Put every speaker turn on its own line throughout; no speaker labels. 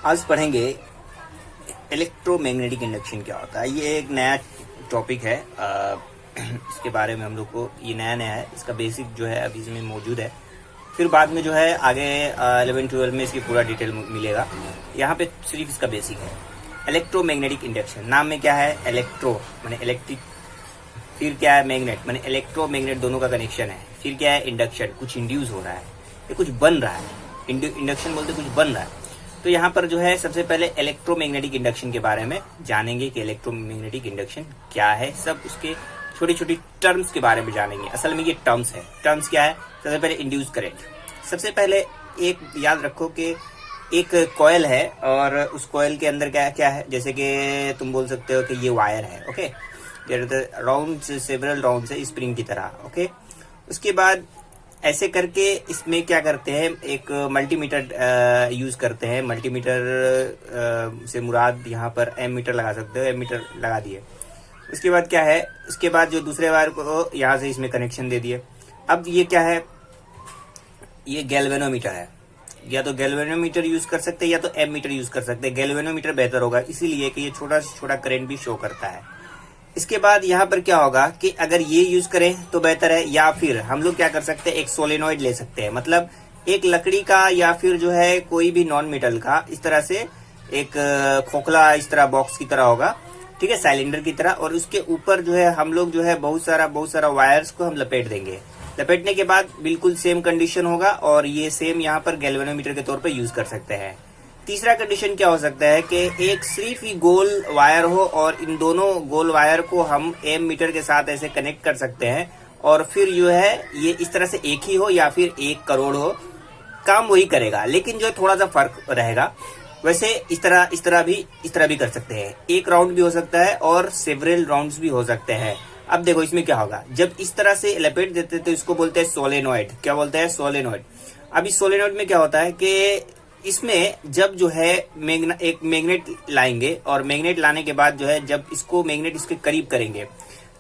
आज पढ़ेंगे electromagnetic induction क्या होता है। ये एक नया टॉपिक है। इसके बारे में हम लोग को ये नया है। इसका बेसिक जो है अभी इसमें मौजूद है। फिर बाद में जो है आगे 11-12 में इसकी पूरा डिटेल मिलेगा। यहाँ पे सिर्फ इसका बेसिक है। इलेक्ट्रोमैग्नेटिक इंडक्शन नाम में क्या है, इलेक्ट्रो माने इलेक्ट्रिक, फिर क्या है मैग्नेट माने इलेक्ट्रोमैग्नेट, दोनों का कनेक्शन है। फिर क्या है इंडक्शन, कुछ इंड्यूस हो रहा है, ये कुछ बन रहा है। इंडक्शन बोलते कुछ बन रहा है। तो यहाँ पर जो है सबसे पहले इलेक्ट्रोमैग्नेटिक इंडक्शन के बारे में जानेंगे कि इलेक्ट्रोमैग्नेटिक इंडक्शन क्या है। सब उसके छोटी छोटी टर्म्स के बारे में जानेंगे। असल में ये टर्म्स है। टर्म्स क्या है, सबसे पहले इंड्यूस करंट। सबसे पहले एक याद रखो कि एक कॉइल है और उस कॉइल के अंदर क्या क्या है, जैसे कि तुम बोल सकते हो कि ये वायर है। ओके, राउंड सेवरल राउंड है स्प्रिंग की तरह। ओके, उसके बाद ऐसे करके इसमें क्या करते हैं, एक मल्टीमीटर यूज करते हैं। मल्टीमीटर से मुराद यहाँ पर एम मीटर लगा सकते हो, एम मीटर लगा दिए। उसके बाद क्या है, उसके बाद जो दूसरे वायर को यहाँ से इसमें कनेक्शन दे दिए। अब ये क्या है, ये गैल्वेनोमीटर है। या तो गैल्वेनोमीटर यूज कर सकते हैं या तो एम मीटर यूज कर सकते हैं। गैल्वेनोमीटर बेहतर होगा इसीलिए कि ये छोटा से छोटा करंट भी शो करता है। इसके बाद यहाँ पर क्या होगा कि अगर ये यूज करें तो बेहतर है, या फिर हम लोग क्या कर सकते हैं, एक सोलेनॉइड ले सकते हैं। मतलब एक लकड़ी का या फिर जो है कोई भी नॉन मेटल का इस तरह से एक खोखला इस तरह बॉक्स की तरह होगा, ठीक है, सिलेंडर की तरह। और उसके ऊपर जो है हम लोग जो है बहुत सारा वायर्स को हम लपेट देंगे। लपेटने के बाद बिल्कुल सेम कंडीशन होगा और ये सेम यहाँ पर गैल्वेनोमीटर के तौर पर यूज कर सकते हैं। तीसरा कंडीशन क्या हो सकता है कि एक सिर्फ ही गोल वायर हो और इन दोनों गोल वायर को हम एम मीटर के साथ ऐसे कनेक्ट कर सकते हैं और फिर जो है ये इस तरह से एक ही हो या फिर 1 करोड़ हो, काम वही करेगा, लेकिन जो थोड़ा सा फर्क रहेगा। वैसे इस तरह भी कर सकते हैं। एक राउंड भी हो सकता है और सेवरल राउंड्स भी हो सकते हैं। अब देखो इसमें क्या होगा, जब इस तरह से लपेट देते तो इसको बोलते हैं सोलेनॉइड। क्या बोलते हैं, सोलेनॉइड। अब इस सोलेनॉइड में क्या होता है कि इसमें जब जो है एक मैग्नेट लाएंगे और मैग्नेट लाने के बाद जो है जब इसको मैग्नेट इसके करीब करेंगे,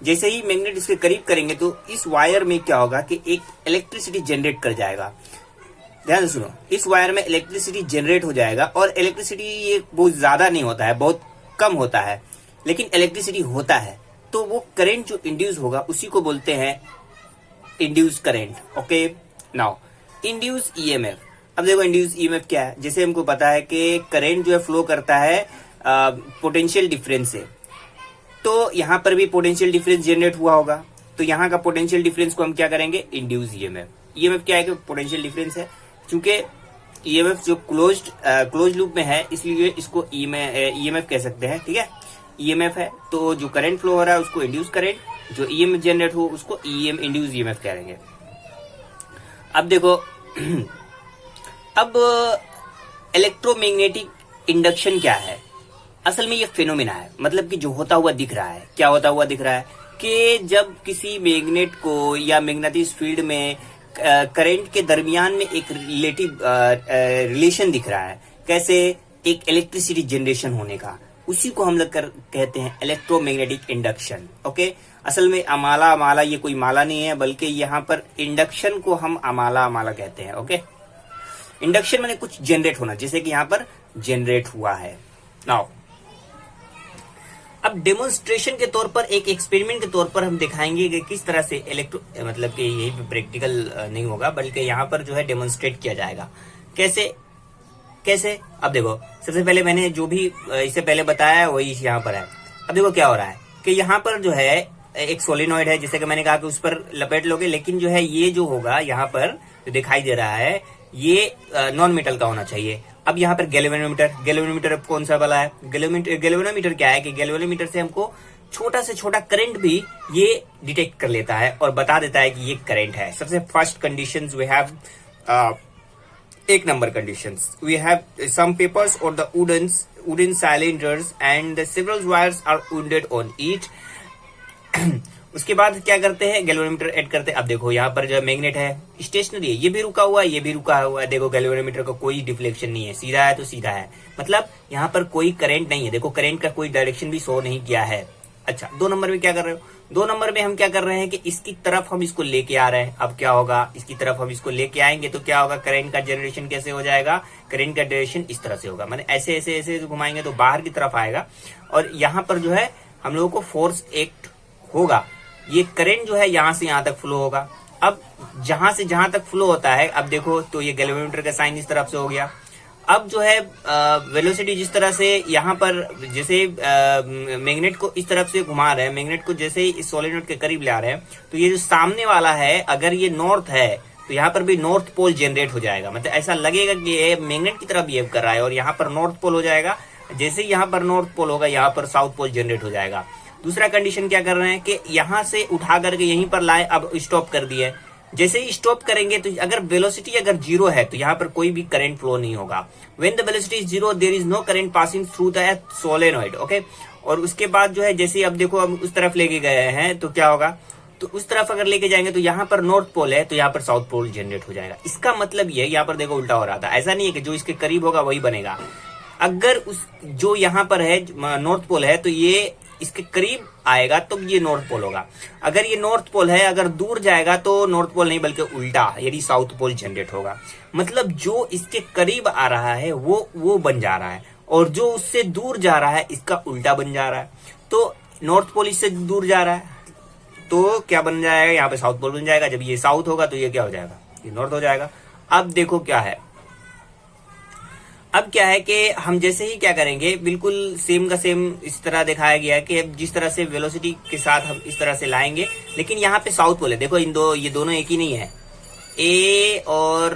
जैसे ही मैग्नेट इसके करीब करेंगे तो इस वायर में क्या होगा कि एक इलेक्ट्रिसिटी जनरेट कर जाएगा। ध्यान से सुनो, इस वायर में इलेक्ट्रिसिटी जनरेट हो जाएगा और इलेक्ट्रिसिटी ये बहुत ज्यादा नहीं होता है, बहुत कम होता है, लेकिन इलेक्ट्रिसिटी होता है। तो वो करंट जो इंड्यूस होगा उसी को बोलते हैं induce current. Okay, now induce EMF. अब देखो इंड्यूस ईएमएफ क्या है, जैसे हमको पता है कि करंट जो है फ्लो करता है पोटेंशियल डिफरेंस से। तो यहाँ पर भी पोटेंशियल डिफरेंस जनरेट हुआ होगा, तो यहाँ का पोटेंशियल डिफरेंस को हम क्या करेंगे, इंड्यूस ईएमएफ। ईएमएफ क्या है कि पोटेंशियल डिफरेंस है। चूंकि ईएमएफ जो क्लोज लूप में है इसलिए इसको ईएमएफ कह सकते हैं, ठीक है। ईएमएफ है तो जो करंट फ्लो हो रहा है उसको इंड्यूस करंट, जो ईएमएफ जनरेट हो उसको इंड्यूस ईएमएफ कहेंगे। अब देखो अब इलेक्ट्रोमैग्नेटिक इंडक्शन क्या है, असल में ये फिनोमेना है। मतलब कि जो होता हुआ दिख रहा है, क्या होता हुआ दिख रहा है कि जब किसी मैग्नेट को या मैग्नेटिक फील्ड में करंट के दरमियान में एक रिलेशन दिख रहा है, कैसे, एक इलेक्ट्रिसिटी जनरेशन होने का, उसी को हम लोग कहते हैं इलेक्ट्रोमैग्नेटिक इंडक्शन। ओके, असल में अमाला ये कोई माला नहीं है, बल्कि यहाँ पर इंडक्शन को हम अमाला कहते हैं। ओके, इंडक्शन माने कुछ जनरेट होना, जैसे कि यहाँ पर जनरेट हुआ है। नाउ अब डेमोन्स्ट्रेशन के तौर पर, एक एक्सपेरिमेंट के तौर पर हम दिखाएंगे कि किस तरह से मतलब कि यही प्रैक्टिकल नहीं होगा बल्कि यहाँ पर जो है डेमोन्स्ट्रेट किया जाएगा। कैसे अब देखो, सबसे पहले मैंने जो भी इससे पहले बताया है वही यहाँ पर है। अब देखो क्या हो रहा है कि यहाँ पर जो है एक सोलेनॉइड है, जैसे कि मैंने कहा कि उस पर लपेट लोगे, लेकिन जो है ये जो होगा यहाँ पर जो दिखाई दे रहा है ये नॉन मेटल का होना चाहिए। अब यहाँ पर गैल्वेनोमीटर कौन सा वाला है, गैल्वेनोमीटर क्या है कि गैल्वेनोमीटर से हमको छोटा से छोटा करंट भी ये डिटेक्ट कर लेता है और बता देता है कि ये करंट है। सबसे फर्स्ट कंडीशंस वी हैव, एक number conditions, we have some papers और the wooden cylinders and the several wires are wounded on each। उसके बाद क्या करते हैं, गैल्वेनोमीटर ऐड करते हैं। अब देखो यहाँ पर जो मैग्नेट है स्टेशनरी है, ये भी रुका हुआ है, ये भी रुका हुआ है। देखो गैल्वेनोमीटर का कोई डिफ्लेक्शन नहीं है, सीधा है तो सीधा है, मतलब यहाँ पर कोई करंट नहीं है। देखो करंट का कोई डायरेक्शन भी शो नहीं किया है। अच्छा, 2 नंबर में क्या कर रहे हो, 2 नंबर में हम क्या कर रहे हैं कि इसकी तरफ हम इसको लेके आ रहे हैं। अब क्या होगा, इसकी तरफ हम इसको लेके आएंगे तो क्या होगा, करंट का जनरेशन कैसे हो जाएगा, करंट का जनरेशन इस तरह से होगा, माने ऐसे ऐसे ऐसे घुमाएंगे तो बाहर की तरफ आएगा और यहाँ पर जो है हम लोगों को फोर्स एक्ट होगा। ये करंट जो है यहाँ से यहाँ तक फ्लो होगा। अब जहां से जहां तक फ्लो होता है, अब देखो तो ये गैल्वेनोमीटर का साइन इस तरफ से हो गया। अब जो है वेलोसिटी जिस तरह से यहाँ पर जैसे मैग्नेट को इस तरफ से घुमा रहे हैं, मैग्नेट को जैसे ही इस सोलेनोइड के करीब ले आ रहे हैं तो ये जो सामने वाला है अगर ये नॉर्थ है तो यहाँ पर भी नॉर्थ पोल जनरेट हो जाएगा। मतलब ऐसा लगेगा कि ये मैग्नेट की तरफ बिहेव कर रहा है और यहाँ पर नॉर्थ पोल हो जाएगा। जैसे ही यहाँ पर नॉर्थ पोल होगा यहाँ पर साउथ पोल जनरेट हो जाएगा। दूसरा कंडीशन क्या कर रहे हैं कि यहाँ से उठा करके यहीं पर लाए, अब स्टॉप कर दिए। जैसे ही स्टॉप करेंगे तो अगर वेलोसिटी अगर 0 है तो यहाँ पर कोई भी करंट फ्लो नहीं होगा। When the velocity is 0 there is no current passing through the solenoid. Okay, और उसके बाद जो है जैसे ही अब देखो हम उस तरफ लेके गए हैं तो क्या होगा, तो उस तरफ अगर लेके जाएंगे तो यहाँ पर नॉर्थ पोल है तो यहाँ पर साउथ पोल जनरेट हो जाएगा। इसका मतलब ये, यहाँ पर देखो उल्टा हो रहा था, ऐसा नहीं है कि जो इसके करीब होगा वही बनेगा। अगर उस जो यहाँ पर है नॉर्थ पोल है तो ये इसके करीब आएगा तो ये नॉर्थ पोल होगा। अगर ये नॉर्थ पोल है, अगर दूर जाएगा तो नॉर्थ पोल नहीं बल्कि उल्टा यानी साउथ पोल जनरेट होगा। मतलब जो इसके करीब आ रहा है वो बन जा रहा है और जो उससे दूर जा रहा है इसका उल्टा बन जा रहा है। तो नॉर्थ पोल इससे दूर जा रहा है तो क्या बन जाएगा, यहाँ पे साउथ पोल बन जाएगा। जब ये साउथ होगा तो ये क्या हो जाएगा, ये नॉर्थ हो जाएगा। अब देखो क्या है, अब क्या है कि हम जैसे ही क्या करेंगे बिल्कुल सेम का सेम इस तरह दिखाया गया है कि जिस तरह से वेलोसिटी के साथ हम इस तरह से लाएंगे, लेकिन यहाँ पे साउथ पोल है। देखो ये दोनों एक ही नहीं है, ए और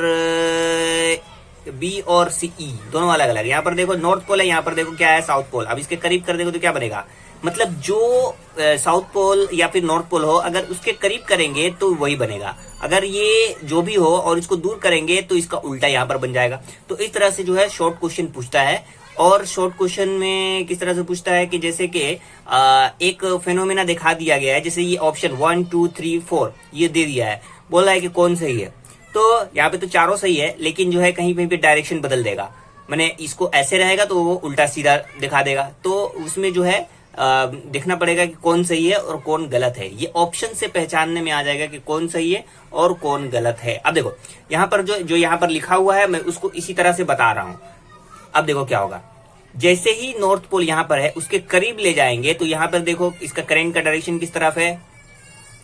बी और सी ई दोनों अलग अलग। यहाँ पर देखो नॉर्थ पोल है, यहाँ पर देखो क्या है साउथ पोल। अब इसके करीब कर देखो तो क्या बनेगा, मतलब जो साउथ पोल या फिर नॉर्थ पोल हो अगर उसके करीब करेंगे तो वही बनेगा। अगर ये जो भी हो और इसको दूर करेंगे तो इसका उल्टा यहाँ पर बन जाएगा। तो इस तरह से जो है शॉर्ट क्वेश्चन पूछता है। और शॉर्ट क्वेश्चन में किस तरह से पूछता है कि जैसे कि एक फेनोमेना दिखा दिया गया है, जैसे ये ऑप्शन 1 2 3 4 ये दे दिया है, बोला है कि कौन सही है। तो यहाँ पे तो चारों सही है, लेकिन जो है कहीं पे डायरेक्शन बदल देगा, मैंने इसको ऐसे रहेगा तो वो उल्टा सीधा दिखा देगा। तो उसमें जो है देखना पड़ेगा कि कौन सही है और कौन गलत है। ये ऑप्शन से पहचानने में आ जाएगा कि कौन सही है और कौन गलत है। अब देखो यहाँ पर जो यहाँ पर लिखा हुआ है मैं उसको इसी तरह से बता रहा हूं। अब देखो क्या होगा, जैसे ही नॉर्थ पोल यहाँ पर है उसके करीब ले जाएंगे तो यहाँ पर देखो इसका करंट का डायरेक्शन किस तरफ है,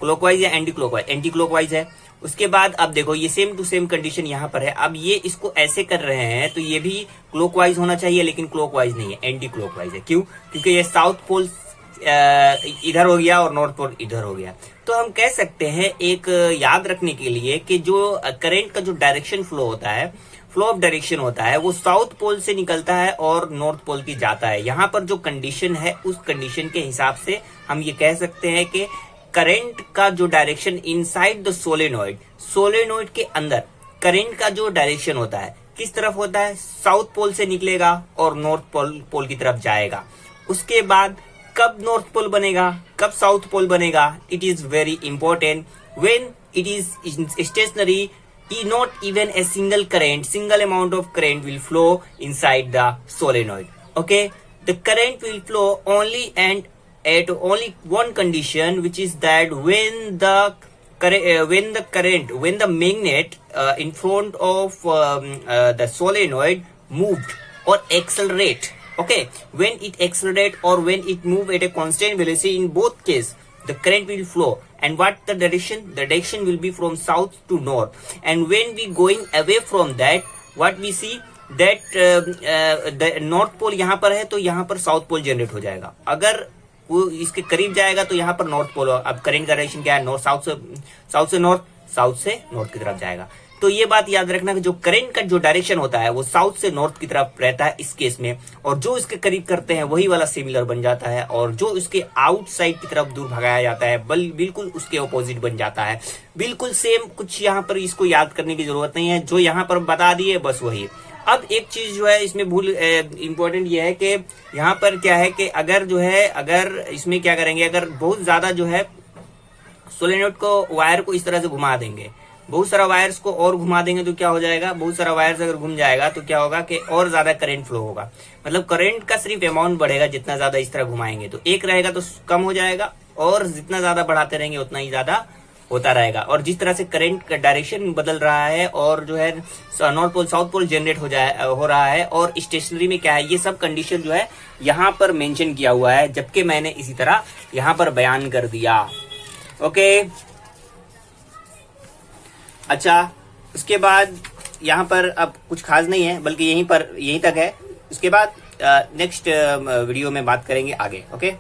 क्लॉकवाइज या एंटी क्लॉकवाइज, एंटी क्लॉकवाइज है। उसके बाद अब देखो ये सेम टू सेम कंडीशन यहाँ पर है। अब ये इसको ऐसे कर रहे हैं तो ये भी क्लॉकवाइज होना चाहिए, लेकिन क्लॉकवाइज नहीं है, एंटी क्लॉकवाइज है। क्यों? क्योंकि ये साउथ पोल इधर हो गया और नॉर्थ पोल इधर हो गया। तो हम कह सकते हैं एक याद रखने के लिए कि जो करंट का जो डायरेक्शन फ्लो होता है, फ्लो ऑफ डायरेक्शन होता है, वो साउथ पोल से निकलता है और नॉर्थ पोल की जाता है। यहाँ पर जो कंडीशन है उस कंडीशन के हिसाब से हम ये कह सकते हैं कि करंट का जो direction inside the solenoid, solenoid के अंदर करंट का जो डायरेक्शन होता है किस तरफ होता है, साउथ पोल से निकलेगा और नॉर्थ पोल की तरफ जाएगा। उसके बाद कब नॉर्थ पोल बनेगा, कब साउथ पोल बनेगा, it is very important. When it is stationary, not even a single amount of current will flow inside the solenoid. Okay, the current will flow only and at only one condition, which is that when the magnet in front of the solenoid moved or accelerate. Okay, when it accelerate or when it move at a constant velocity, in both case the current will flow. And what the direction? The direction will be from south to north. And when we going away from that, what we see that the north pole यहाँ पर है तो यहाँ पर south pole generate हो जाएगा। अगर वो इसके करीब जाएगा तो यहाँ पर नॉर्थ पोल। अब करंट का डायरेक्शन क्या है, नॉर्थ साउथ से नॉर्थ, साउथ से नॉर्थ की तरफ जाएगा। तो ये बात याद रखना कि जो करंट का जो डायरेक्शन होता है वो साउथ से नॉर्थ की तरफ रहता है इस केस में, और जो इसके करीब करते हैं वही वाला सिमिलर बन जाता है, और जो इसके आउटसाइड की तरफ दूर भगाया जाता है बिल्कुल उसके ऑपोजिट बन जाता है। बिल्कुल सेम, कुछ यहाँ पर इसको याद करने की जरूरत नहीं है, जो यहाँ पर बता दिए बस वही। अब एक चीज जो है इसमें भूल इंपॉर्टेंट ये है कि यहाँ पर क्या है कि अगर जो है अगर इसमें क्या करेंगे, अगर बहुत ज्यादा जो है सोलेनोइड को वायर को इस तरह से घुमा देंगे, बहुत सारा वायर्स को और घुमा देंगे तो क्या हो जाएगा, बहुत सारा वायर्स अगर घूम जाएगा तो क्या होगा कि और ज्यादा करंट फ्लो होगा। मतलब करंट का सिर्फ अमाउंट बढ़ेगा जितना ज्यादा इस तरह घुमाएंगे, तो एक रहेगा तो कम हो जाएगा और जितना ज्यादा बढ़ाते रहेंगे उतना ही ज्यादा होता रहेगा। और जिस तरह से करंट का डायरेक्शन बदल रहा है और जो है north pole south pole generate हो रहा है और स्टेशनरी में क्या है, ये सब कंडीशन जो है यहाँ पर मेंशन किया हुआ है, जबकि मैंने इसी तरह यहाँ पर बयान कर दिया। ओके, अच्छा, उसके बाद यहाँ पर अब कुछ खास नहीं है, बल्कि यहीं तक है। उसके बाद नेक्स्ट वीडियो में बात करेंगे आगे। ओके।